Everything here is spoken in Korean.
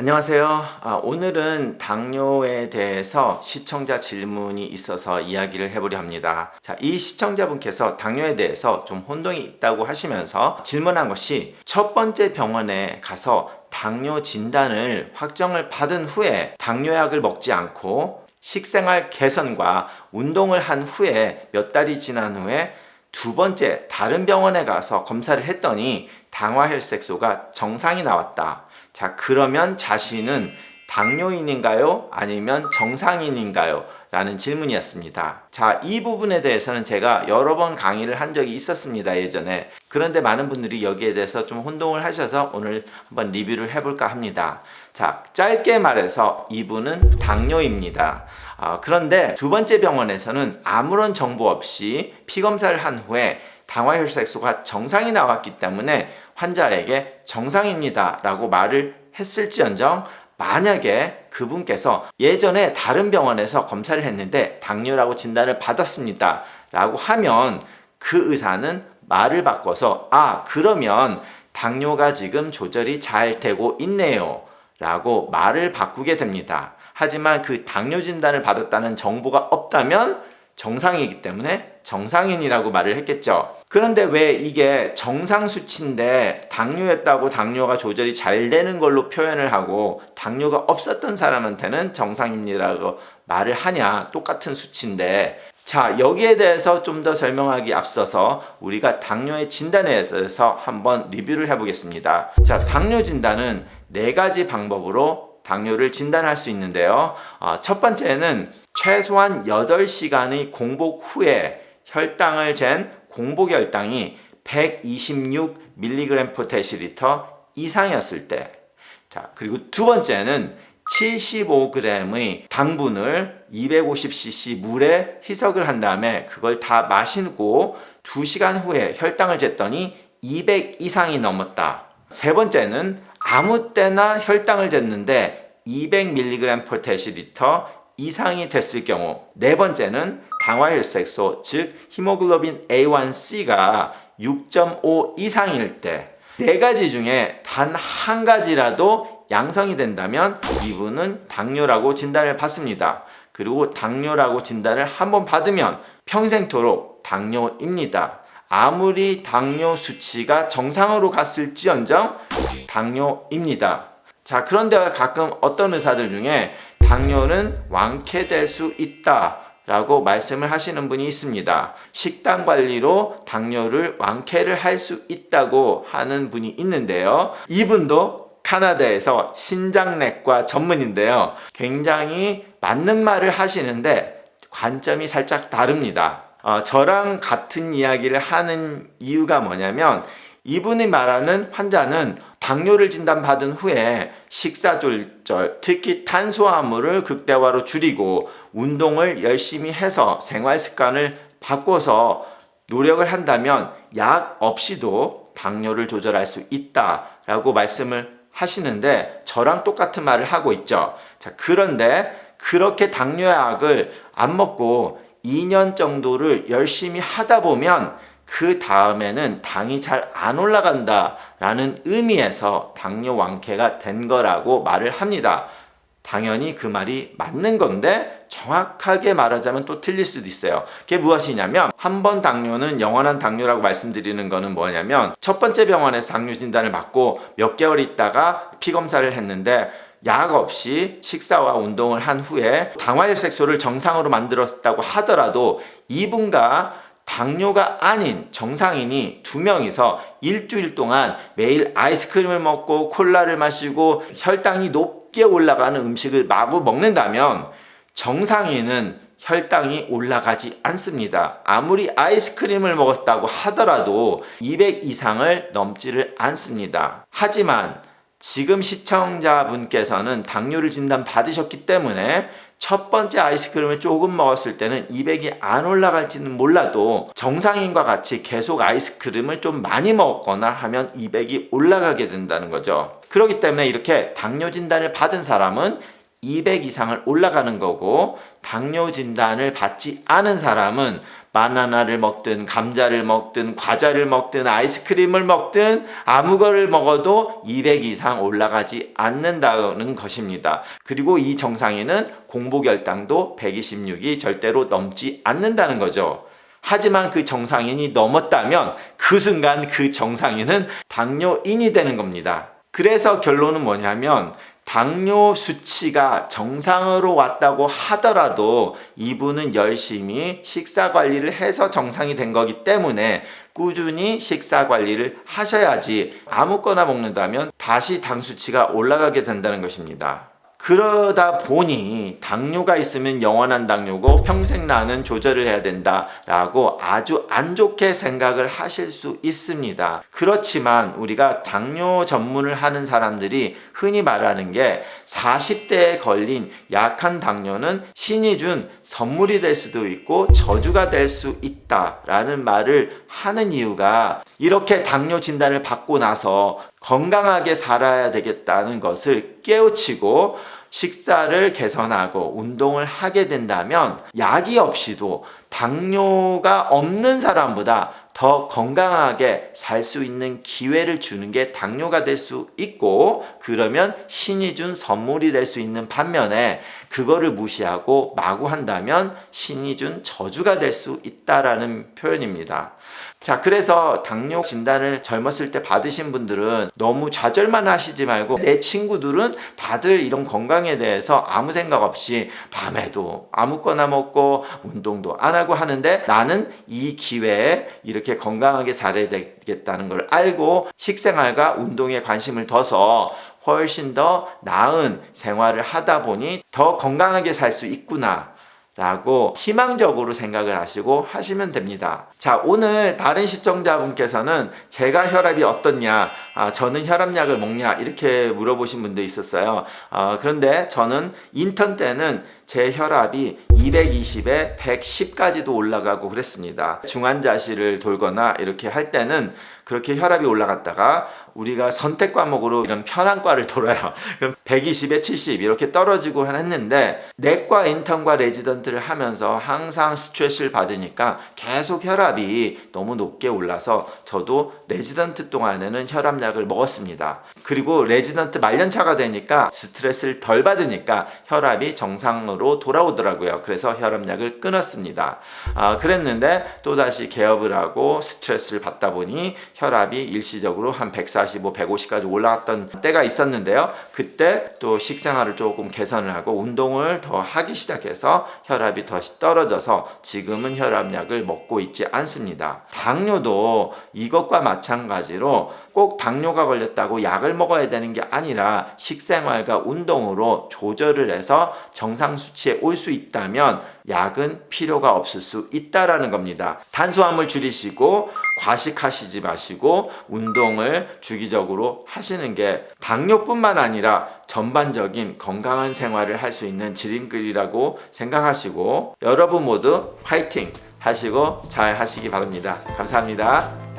안녕하세요. 오늘은 당뇨에 대해서 시청자 질문이 있어서 이야기를 해보려 합니다. 자, 이 시청자분께서 당뇨에 대해서 좀 혼동이 있다고 하시면서 질문한 것이 첫 번째 병원에 가서 당뇨 진단을 확정을 받은 후에 당뇨약을 먹지 않고 식생활 개선과 운동을 한 후에 몇 달이 지난 후에 두 번째 다른 병원에 가서 검사를 했더니 당화혈색소가 정상이 나왔다. 자, 그러면 자신은 당뇨인인가요? 아니면 정상인인가요? 라는 질문이었습니다. 자, 이 부분에 대해서는 제가 여러 번 강의를 한 적이 있었습니다, 예전에. 그런데 많은 분들이 여기에 대해서 좀 혼동을 하셔서 오늘 한번 리뷰를 해볼까 합니다. 자, 짧게 말해서 이분은 당뇨입니다. 그런데 두 번째 병원에서는 아무런 정보 없이 피검사를 한 후에 당화혈색소가 정상이 나왔기 때문에 환자에게 정상입니다 라고 말을 했을지언정, 만약에 그분께서 예전에 다른 병원에서 검사를 했는데 당뇨라고 진단을 받았습니다 라고 하면 그 의사는 말을 바꿔서 그러면 당뇨가 지금 조절이 잘 되고 있네요 라고 말을 바꾸게 됩니다. 하지만 그 당뇨 진단을 받았다는 정보가 없다면 정상이기 때문에 정상인이라고 말을 했겠죠. 그런데 왜 이게 정상 수치인데 당뇨였다고 당뇨가 조절이 잘 되는 걸로 표현을 하고 당뇨가 없었던 사람한테는 정상입니다라고 말을 하냐? 똑같은 수치인데. 자, 여기에 대해서 좀 더 설명하기 앞서서 우리가 당뇨의 진단에 대해서 한번 리뷰를 해보겠습니다. 자, 당뇨 진단은 4가지 방법으로 당뇨를 진단할 수 있는데요. 첫 번째는 최소한 8시간의 공복 후에 혈당을 잰 공복 혈당이 126mg/dL 이상이었을 때. 자, 그리고 두 번째는 75g의 당분을 250cc 물에 희석을 한 다음에 그걸 다 마시고 2시간 후에 혈당을 쟀더니 200 이상이 넘었다. 세 번째는 아무 때나 혈당을 쟀는데 200mg/dL 이상이 됐을 경우. 네 번째는 당화혈색소, 즉 히모글로빈 A1C가 6.5 이상일 때. 4가지 중에 단 한 가지라도 양성이 된다면 이분은 당뇨라고 진단을 받습니다. 그리고 당뇨라고 진단을 한번 받으면 평생토록 당뇨입니다. 아무리 당뇨 수치가 정상으로 갔을지언정 당뇨입니다. 자, 그런데 가끔 어떤 의사들 중에 당뇨는 완쾌될 수 있다 라고 말씀을 하시는 분이 있습니다. 식단 관리로 당뇨를 완쾌를 할 수 있다고 하는 분이 있는데요. 이분도 카나다에서 신장내과 전문인데요. 굉장히 맞는 말을 하시는데 관점이 살짝 다릅니다. 저랑 같은 이야기를 하는 이유가 뭐냐면, 이분이 말하는 환자는 당뇨를 진단받은 후에 식사 조절, 특히 탄수화물을 극대화로 줄이고 운동을 열심히 해서 생활 습관을 바꿔서 노력을 한다면 약 없이도 당뇨를 조절할 수 있다라고 말씀을 하시는데, 저랑 똑같은 말을 하고 있죠. 자, 그런데 그렇게 당뇨약을 안 먹고 2년 정도를 열심히 하다 보면 그 다음에는 당이 잘 안 올라간다 라는 의미에서 당뇨 완쾌가 된 거라고 말을 합니다. 당연히 그 말이 맞는 건데 정확하게 말하자면 또 틀릴 수도 있어요. 그게 무엇이냐면, 한 번 당뇨는 영원한 당뇨라고 말씀드리는 거는 뭐냐면, 첫 번째 병원에서 당뇨 진단을 받고 몇 개월 있다가 피검사를 했는데 약 없이 식사와 운동을 한 후에 당화혈색소를 정상으로 만들었다고 하더라도 이분과 당뇨가 아닌 정상인이 2명이서 일주일 동안 매일 아이스크림을 먹고 콜라를 마시고 혈당이 높게 올라가는 음식을 마구 먹는다면 정상인은 혈당이 올라가지 않습니다. 아무리 아이스크림을 먹었다고 하더라도 200 이상을 넘지를 않습니다. 하지만 지금 시청자분께서는 당뇨를 진단받으셨기 때문에 첫 번째 아이스크림을 조금 먹었을 때는 200이 안 올라갈지는 몰라도 정상인과 같이 계속 아이스크림을 좀 많이 먹거나 하면 200이 올라가게 된다는 거죠. 그렇기 때문에 이렇게 당뇨 진단을 받은 사람은 200 이상을 올라가는 거고, 당뇨 진단을 받지 않은 사람은 바나나를 먹든 감자를 먹든 과자를 먹든 아이스크림을 먹든 아무 거를 먹어도 200 이상 올라가지 않는다는 것입니다. 그리고 이 정상인은 공복혈당도 126이 절대로 넘지 않는다는 거죠. 하지만 그 정상인이 넘었다면 그 순간 그 정상인은 당뇨인이 되는 겁니다. 그래서 결론은 뭐냐면 당뇨 수치가 정상으로 왔다고 하더라도 이분은 열심히 식사 관리를 해서 정상이 된 거기 때문에 꾸준히 식사 관리를 하셔야지 아무거나 먹는다면 다시 당 수치가 올라가게 된다는 것입니다. 그러다 보니 당뇨가 있으면 영원한 당뇨고 평생 나는 조절을 해야 된다라고 아주 안 좋게 생각을 하실 수 있습니다. 그렇지만 우리가 당뇨 전문을 하는 사람들이 흔히 말하는 게 40대에 걸린 약한 당뇨는 신이 준 선물이 될 수도 있고 저주가 될 수 있다라는 말을 하는 이유가 이렇게 당뇨 진단을 받고 나서 건강하게 살아야 되겠다는 것을 깨우치고 식사를 개선하고 운동을 하게 된다면 약이 없이도 당뇨가 없는 사람보다 더 건강하게 살 수 있는 기회를 주는 게 당뇨가 될 수 있고, 그러면 신이 준 선물이 될 수 있는 반면에 그거를 무시하고 마구 한다면 신이 준 저주가 될 수 있다라는 표현입니다. 자, 그래서 당뇨 진단을 젊었을 때 받으신 분들은 너무 좌절만 하시지 말고, 내 친구들은 다들 이런 건강에 대해서 아무 생각 없이 밤에도 아무거나 먹고 운동도 안 하고 하는데 나는 이 기회에 이렇게 건강하게 살아야 되겠다는 걸 알고 식생활과 운동에 관심을 둬서 훨씬 더 나은 생활을 하다 보니 더 건강하게 살 수 있구나 라고 희망적으로 생각을 하시고 하시면 됩니다. 자, 오늘 다른 시청자분께서는 제가 혈압이 어떻냐, 저는 혈압약을 먹냐 이렇게 물어보신 분도 있었어요. 그런데 저는 인턴 때는 제 혈압이 220에 110까지도 올라가고 그랬습니다. 중환자실을 돌거나 이렇게 할 때는 그렇게 혈압이 올라갔다가 우리가 선택 과목으로 이런 편한 과를 돌아요. 그럼 120에 70 이렇게 떨어지고 했는데, 내과 인턴과 레지던트를 하면서 항상 스트레스를 받으니까 계속 혈압이 너무 높게 올라서 저도 레지던트 동안에는 혈압약을 먹었습니다. 그리고 레지던트 말년차가 되니까 스트레스를 덜 받으니까 혈압이 정상으로 돌아오더라고요. 그래서 혈압약을 끊었습니다. 그랬는데 또다시 개업을 하고 스트레스를 받다 보니 혈압이 일시적으로 한 145, 150까지 올라갔던 때가 있었는데요. 그때 또 식생활을 조금 개선을 하고 운동을 더 하기 시작해서 혈압이 다시 떨어져서 지금은 혈압약을 먹고 있지 않습니다. 당뇨도 이것과 마찬가지로 꼭 당뇨가 걸렸다고 약을 먹어야 되는 게 아니라 식생활과 운동으로 조절을 해서 정상 수치에 올 수 있다면 약은 필요가 없을 수 있다라는 겁니다. 탄수화물 줄이시고 과식하시지 마시고 운동을 주기적으로 하시는 게 당뇨뿐만 아니라 전반적인 건강한 생활을 할 수 있는 지름길이라고 생각하시고, 여러분 모두 화이팅 하시고 잘 하시기 바랍니다. 감사합니다.